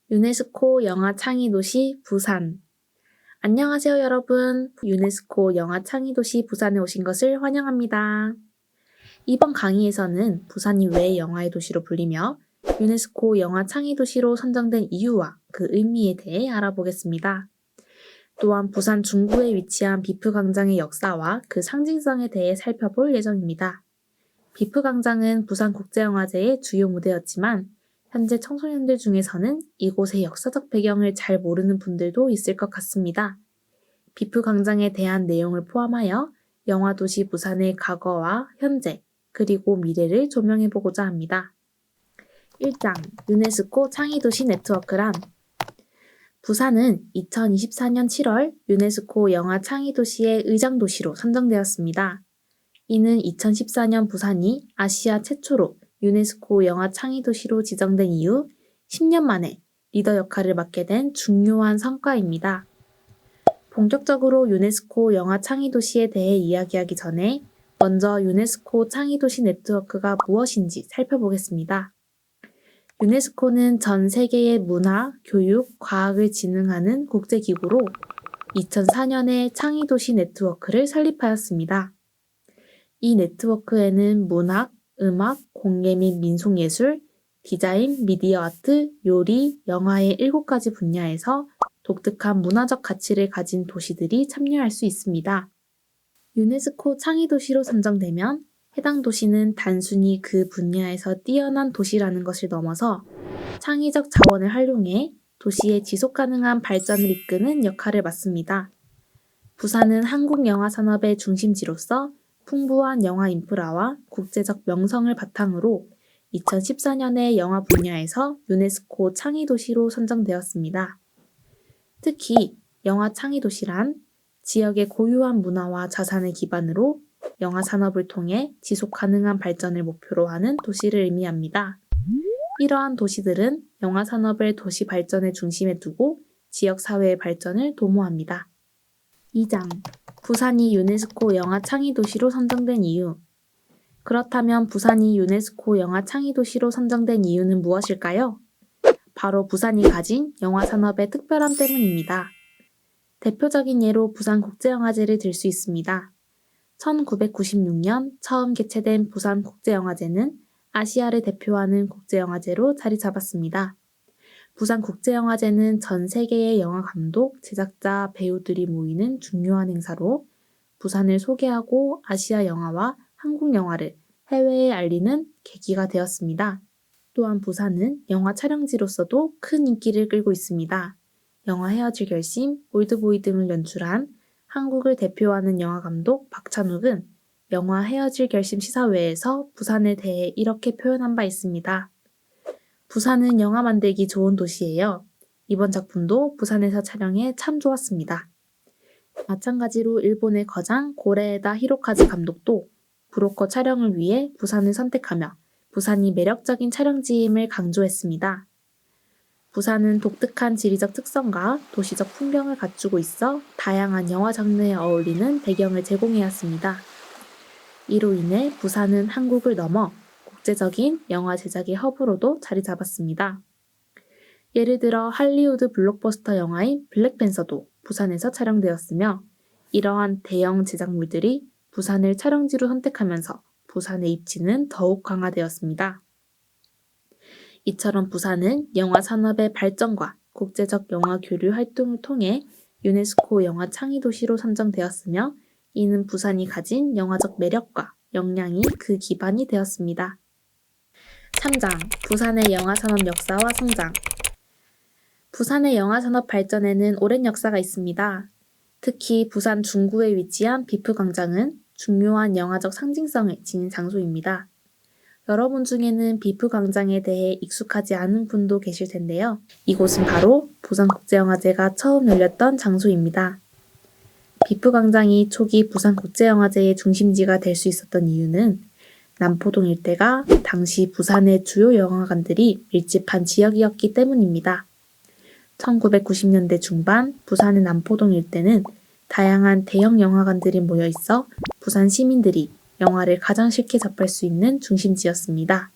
유네스코 영화 창의도시 부산. 안녕하세요, 여러분. 유네스코 영화 창의도시 부산에 오신 것을 환영합니다. 이번 강의에서는 부산이 왜 영화의 도시로 불리며 유네스코 영화 창의도시로 선정된 이유와 그 의미에 대해 알아보겠습니다. 또한 부산 중구에 위치한 비프광장의 역사와 그 상징성에 대해 살펴볼 예정입니다. 비프광장은 부산국제영화제의 주요 무대였지만 현재 청소년들 중에서는 이곳의 역사적 배경을 잘 모르는 분들도 있을 것 같습니다. 비프광장에 대한 내용을 포함하여 영화도시 부산의 과거와 현재, 그리고 미래를 조명해보고자 합니다. 1장 유네스코 창의도시 네트워크란 부산은 2024년 7월 유네스코 영화 창의도시의 의장도시로 선정되었습니다. 이는 2014년 부산이 아시아 최초로 유네스코 영화 창의도시로 지정된 이후 10년 만에 리더 역할을 맡게 된 중요한 성과입니다. 본격적으로 유네스코 영화 창의도시에 대해 이야기하기 전에 먼저 유네스코 창의도시 네트워크가 무엇인지 살펴보겠습니다. 유네스코는 전 세계의 문화, 교육, 과학을 진흥하는 국제기구로 2004년에 창의도시 네트워크를 설립하였습니다. 이 네트워크에는 문학, 음악, 공예 및 민속예술, 디자인, 미디어 아트, 요리, 영화의 7가지 분야에서 독특한 문화적 가치를 가진 도시들이 참여할 수 있습니다. 유네스코 창의도시로 선정되면 해당 도시는 단순히 그 분야에서 뛰어난 도시라는 것을 넘어서 창의적 자원을 활용해 도시의 지속가능한 발전을 이끄는 역할을 맡습니다. 부산은 한국 영화 산업의 중심지로서 풍부한 영화 인프라와 국제적 명성을 바탕으로 2014년에 영화 분야에서 유네스코 창의도시로 선정되었습니다. 특히 영화 창의도시란 지역의 고유한 문화와 자산을 기반으로 영화 산업을 통해 지속 가능한 발전을 목표로 하는 도시를 의미합니다. 이러한 도시들은 영화 산업을 도시 발전의 중심에 두고 지역 사회의 발전을 도모합니다. 2장 부산이 유네스코 영화 창의도시로 선정된 이유. 그렇다면 부산이 유네스코 영화 창의도시로 선정된 이유는 무엇일까요? 바로 부산이 가진 영화 산업의 특별함 때문입니다. 대표적인 예로 부산국제영화제를 들 수 있습니다. 1996년 처음 개최된 부산국제영화제는 아시아를 대표하는 국제영화제로 자리 잡았습니다. 부산국제영화제는 전 세계의 영화 감독, 제작자, 배우들이 모이는 중요한 행사로 부산을 소개하고 아시아 영화와 한국 영화를 해외에 알리는 계기가 되었습니다. 또한 부산은 영화 촬영지로서도 큰 인기를 끌고 있습니다. 영화 헤어질 결심, 올드보이 등을 연출한 한국을 대표하는 영화 감독 박찬욱은 영화 헤어질 결심 시사회에서 부산에 대해 이렇게 표현한 바 있습니다. 부산은 영화 만들기 좋은 도시예요. 이번 작품도 부산에서 촬영해 참 좋았습니다. 마찬가지로 일본의 거장 고레에다 히로카즈 감독도 브로커 촬영을 위해 부산을 선택하며 부산이 매력적인 촬영지임을 강조했습니다. 부산은 독특한 지리적 특성과 도시적 풍경을 갖추고 있어 다양한 영화 장르에 어울리는 배경을 제공해왔습니다. 이로 인해 부산은 한국을 넘어 국제적인 영화 제작의 허브로도 자리 잡았습니다. 예를 들어 할리우드 블록버스터 영화인 블랙팬서도 부산에서 촬영되었으며 이러한 대형 제작물들이 부산을 촬영지로 선택하면서 부산의 입지는 더욱 강화되었습니다. 이처럼 부산은 영화 산업의 발전과 국제적 영화 교류 활동을 통해 유네스코 영화 창의도시로 선정되었으며 이는 부산이 가진 영화적 매력과 역량이 그 기반이 되었습니다. 3장 부산의 영화산업 역사와 성장. 부산의 영화산업 발전에는 오랜 역사가 있습니다. 특히 부산 중구에 위치한 비프광장은 중요한 영화적 상징성을 지닌 장소입니다. 여러분 중에는 비프광장에 대해 익숙하지 않은 분도 계실 텐데요. 이곳은 바로 부산국제영화제가 처음 열렸던 장소입니다. 비프광장이 초기 부산국제영화제의 중심지가 될 수 있었던 이유는 남포동 일대가 당시 부산의 주요 영화관들이 밀집한 지역이었기 때문입니다. 1990년대 중반 부산의 남포동 일대는 다양한 대형 영화관들이 모여 있어 부산 시민들이 영화를 가장 쉽게 접할 수 있는 중심지였습니다.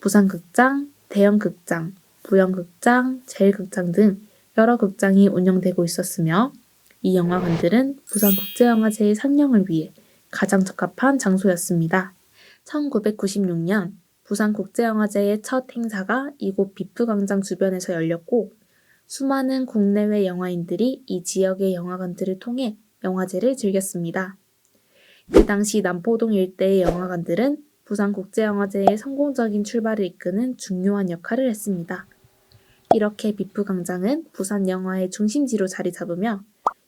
부산극장, 대형극장, 무형극장, 제일극장 등 여러 극장이 운영되고 있었으며 이 영화관들은 부산국제영화제의 상영을 위해 가장 적합한 장소였습니다. 1996년 부산국제영화제의 첫 행사가 이곳 비프광장 주변에서 열렸고 수많은 국내외 영화인들이 이 지역의 영화관들을 통해 영화제를 즐겼습니다. 그 당시 남포동 일대의 영화관들은 부산국제영화제의 성공적인 출발을 이끄는 중요한 역할을 했습니다. 이렇게 비프광장은 부산 영화의 중심지로 자리 잡으며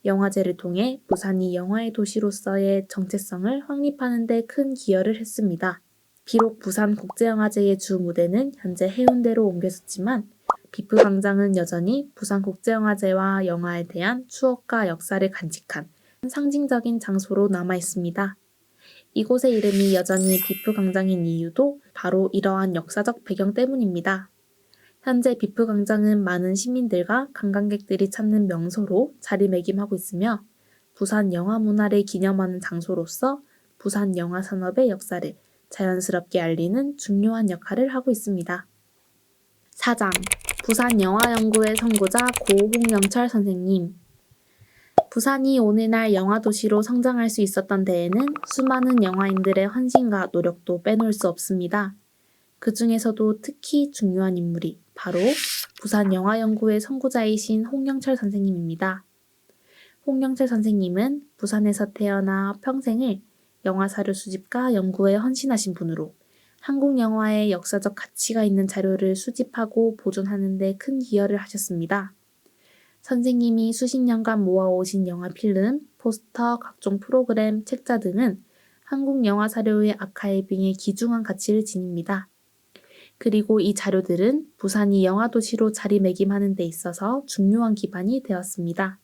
영화제를 통해 부산이 영화의 도시로서의 정체성을 확립하는 데 큰 기여를 했습니다. 비록 부산국제영화제의 주 무대는 현재 해운대로 옮겨졌지만 비프광장은 여전히 부산국제영화제와 영화에 대한 추억과 역사를 간직한 상징적인 장소로 남아 있습니다. 이곳의 이름이 여전히 비프광장인 이유도 바로 이러한 역사적 배경 때문입니다. 현재 비프광장은 많은 시민들과 관광객들이 찾는 명소로 자리매김하고 있으며 부산 영화 문화를 기념하는 장소로서 부산 영화 산업의 역사를 자연스럽게 알리는 중요한 역할을 하고 있습니다. 4장 부산영화연구의 선구자 고 홍영철 선생님. 부산이 오늘날 영화도시로 성장할 수 있었던 데에는 수많은 영화인들의 헌신과 노력도 빼놓을 수 없습니다. 그 중에서도 특히 중요한 인물이 바로 부산영화연구의 선구자이신 홍영철 선생님입니다. 홍영철 선생님은 부산에서 태어나 평생을 영화사료 수집과 연구에 헌신하신 분으로 한국 영화의 역사적 가치가 있는 자료를 수집하고 보존하는 데 큰 기여를 하셨습니다. 선생님이 수십 년간 모아오신 영화 필름, 포스터, 각종 프로그램, 책자 등은 한국 영화 사료의 아카이빙에 귀중한 가치를 지닙니다. 그리고 이 자료들은 부산이 영화도시로 자리매김하는 데 있어서 중요한 기반이 되었습니다.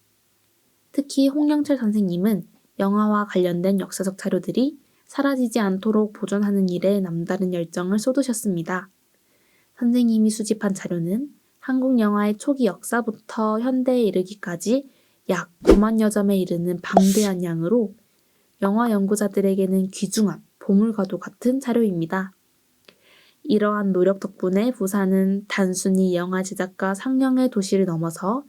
특히 홍영철 선생님은 영화와 관련된 역사적 자료들이 사라지지 않도록 보존하는 일에 남다른 열정을 쏟으셨습니다. 선생님이 수집한 자료는 한국 영화의 초기 역사부터 현대에 이르기까지 약 9만여 점에 이르는 방대한 양으로 영화 연구자들에게는 귀중한 보물과도 같은 자료입니다. 이러한 노력 덕분에 부산은 단순히 영화 제작과 상영의 도시를 넘어서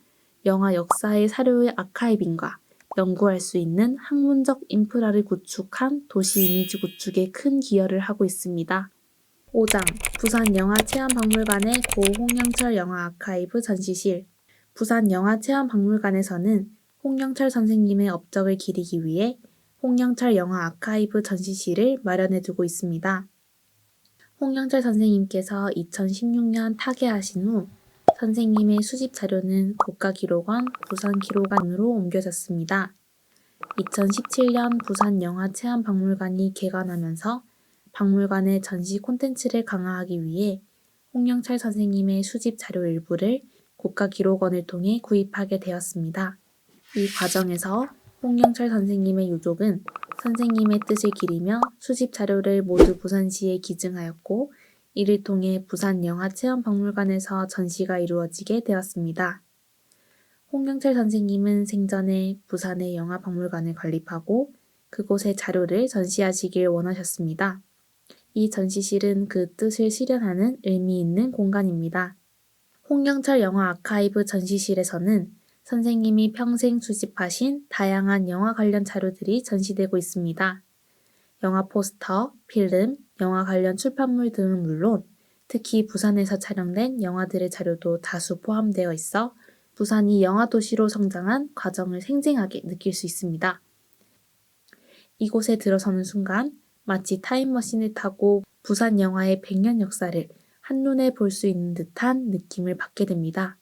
영화 역사의 사료의 아카이빙과 연구할 수 있는 학문적 인프라를 구축한 도시 이미지 구축에 큰 기여를 하고 있습니다. 5장 부산영화체험박물관의 고 홍영철 영화 아카이브 전시실. 부산영화체험박물관에서는 홍영철 선생님의 업적을 기리기 위해 홍영철 영화 아카이브 전시실을 마련해 두고 있습니다. 홍영철 선생님께서 2016년 타계하신 후 선생님의 수집 자료는 국가기록원 부산기록원으로 옮겨졌습니다. 2017년 부산영화체험박물관이 개관하면서 박물관의 전시 콘텐츠를 강화하기 위해 홍영철 선생님의 수집 자료 일부를 국가기록원을 통해 구입하게 되었습니다. 이 과정에서 홍영철 선생님의 유족은 선생님의 뜻을 기리며 수집 자료를 모두 부산시에 기증하였고 이를 통해 부산영화체험박물관에서 전시가 이루어지게 되었습니다. 홍영철 선생님은 생전에 부산의 영화박물관을 건립하고 그곳의 자료를 전시하시길 원하셨습니다. 이 전시실은 그 뜻을 실현하는 의미 있는 공간입니다. 홍영철 영화 아카이브 전시실에서는 선생님이 평생 수집하신 다양한 영화 관련 자료들이 전시되고 있습니다. 영화 포스터, 필름, 영화 관련 출판물 등은 물론 특히 부산에서 촬영된 영화들의 자료도 다수 포함되어 있어 부산이 영화도시로 성장한 과정을 생생하게 느낄 수 있습니다. 이곳에 들어서는 순간 마치 타임머신을 타고 부산 영화의 100년 역사를 한눈에 볼 수 있는 듯한 느낌을 받게 됩니다.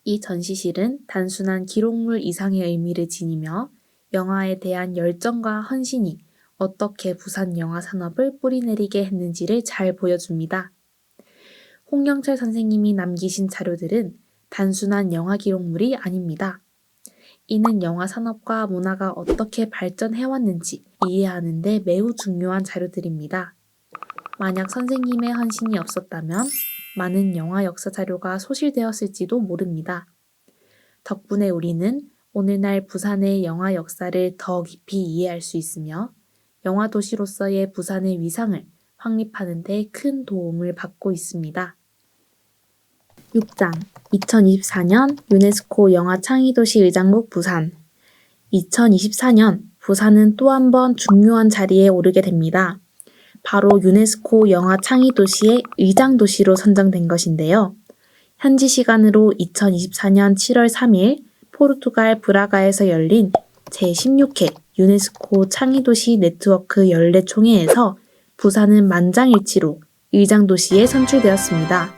이 전시실은 단순한 기록물 이상의 의미를 지니며 영화에 대한 열정과 헌신이 어떻게 부산 영화 산업을 뿌리내리게 했는지를 잘 보여줍니다. 홍영철 선생님이 남기신 자료들은 단순한 영화 기록물이 아닙니다. 이는 영화 산업과 문화가 어떻게 발전해왔는지 이해하는 데 매우 중요한 자료들입니다. 만약 선생님의 헌신이 없었다면 많은 영화 역사 자료가 소실되었을지도 모릅니다. 덕분에 우리는 오늘날 부산의 영화 역사를 더 깊이 이해할 수 있으며 영화 도시로서의 부산의 위상을 확립하는 데 큰 도움을 받고 있습니다. 6장 2024년 유네스코 영화창의도시 의장국 부산. 2024년 부산은 또 한 번 중요한 자리에 오르게 됩니다. 바로 유네스코 영화창의도시의 의장도시로 선정된 것인데요. 현지 시간으로 2024년 7월 3일 포르투갈 브라가에서 열린 제16회 유네스코 창의도시 네트워크 연례총회에서 부산은 만장일치로 의장도시에 선출되었습니다.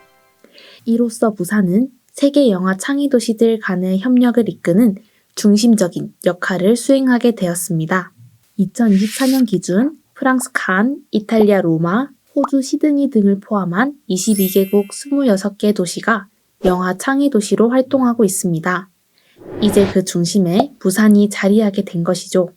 이로써 부산은 세계 영화 창의도시들 간의 협력을 이끄는 중심적인 역할을 수행하게 되었습니다. 2024년 기준 프랑스 칸, 이탈리아 로마, 호주 시드니 등을 포함한 22개국 26개 도시가 영화 창의도시로 활동하고 있습니다. 이제 그 중심에 부산이 자리하게 된 것이죠.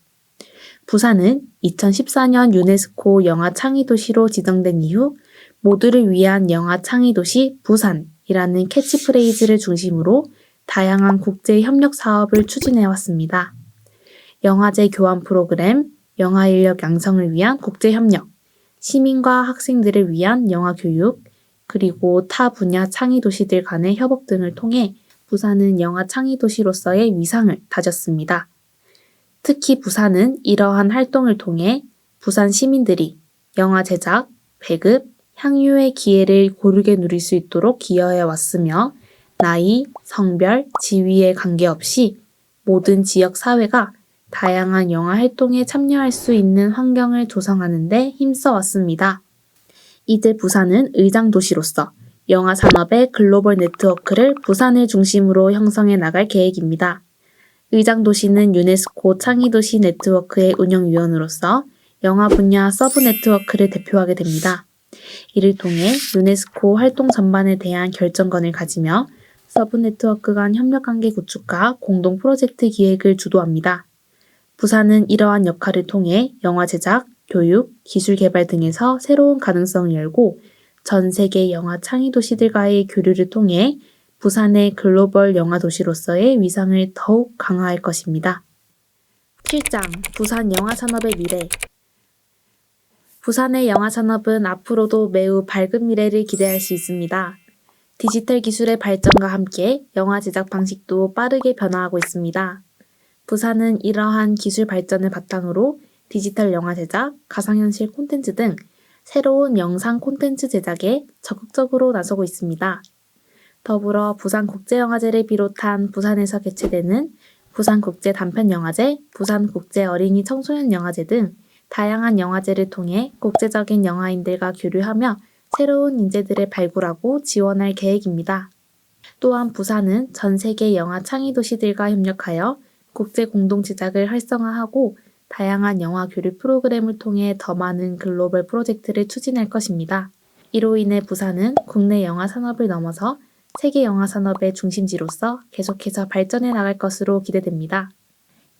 부산은 2014년 유네스코 영화 창의도시로 지정된 이후 모두를 위한 영화 창의도시 부산이라는 캐치프레이즈를 중심으로 다양한 국제 협력 사업을 추진해 왔습니다. 영화제 교환 프로그램, 영화 인력 양성을 위한 국제 협력, 시민과 학생들을 위한 영화 교육, 그리고 타 분야 창의도시들 간의 협업 등을 통해 부산은 영화 창의도시로서의 위상을 다졌습니다. 특히 부산은 이러한 활동을 통해 부산 시민들이 영화 제작, 배급, 향유의 기회를 고르게 누릴 수 있도록 기여해 왔으며 나이, 성별, 지위에 관계없이 모든 지역 사회가 다양한 영화 활동에 참여할 수 있는 환경을 조성하는 데 힘써 왔습니다. 이제 부산은 의장도시로서 영화 산업의 글로벌 네트워크를 부산을 중심으로 형성해 나갈 계획입니다. 의장도시는 유네스코 창의도시 네트워크의 운영위원으로서 영화 분야 서브 네트워크를 대표하게 됩니다. 이를 통해 유네스코 활동 전반에 대한 결정권을 가지며 서브 네트워크 간 협력관계 구축과 공동 프로젝트 기획을 주도합니다. 부산은 이러한 역할을 통해 영화 제작, 교육, 기술 개발 등에서 새로운 가능성을 열고 전 세계 영화 창의도시들과의 교류를 통해 부산의 글로벌 영화도시로서의 위상을 더욱 강화할 것입니다. 7장 부산 영화산업의 미래. 부산의 영화산업은 앞으로도 매우 밝은 미래를 기대할 수 있습니다. 디지털 기술의 발전과 함께 영화 제작 방식도 빠르게 변화하고 있습니다. 부산은 이러한 기술 발전을 바탕으로 디지털 영화 제작, 가상현실 콘텐츠 등 새로운 영상 콘텐츠 제작에 적극적으로 나서고 있습니다. 더불어 부산국제영화제를 비롯한 부산에서 개최되는 부산국제단편영화제, 부산국제어린이 청소년영화제 등 다양한 영화제를 통해 국제적인 영화인들과 교류하며 새로운 인재들을 발굴하고 지원할 계획입니다. 또한 부산은 전 세계 영화 창의도시들과 협력하여 국제 공동 제작을 활성화하고 다양한 영화 교류 프로그램을 통해 더 많은 글로벌 프로젝트를 추진할 것입니다. 이로 인해 부산은 국내 영화 산업을 넘어서 세계 영화 산업의 중심지로서 계속해서 발전해 나갈 것으로 기대됩니다.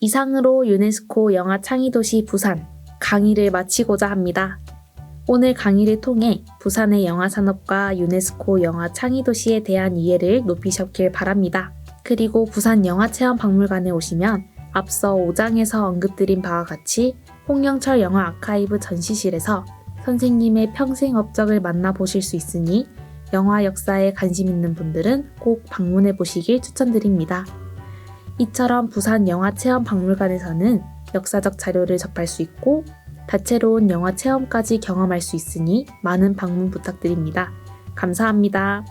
이상으로 유네스코 영화 창의도시 부산 강의를 마치고자 합니다. 오늘 강의를 통해 부산의 영화 산업과 유네스코 영화 창의도시에 대한 이해를 높이셨길 바랍니다. 그리고 부산 영화체험박물관에 오시면 앞서 5장에서 언급드린 바와 같이 홍영철 영화 아카이브 전시실에서 선생님의 평생 업적을 만나보실 수 있으니 영화 역사에 관심 있는 분들은 꼭 방문해 보시길 추천드립니다. 이처럼 부산 영화체험박물관에서는 역사적 자료를 접할 수 있고 다채로운 영화 체험까지 경험할 수 있으니 많은 방문 부탁드립니다. 감사합니다.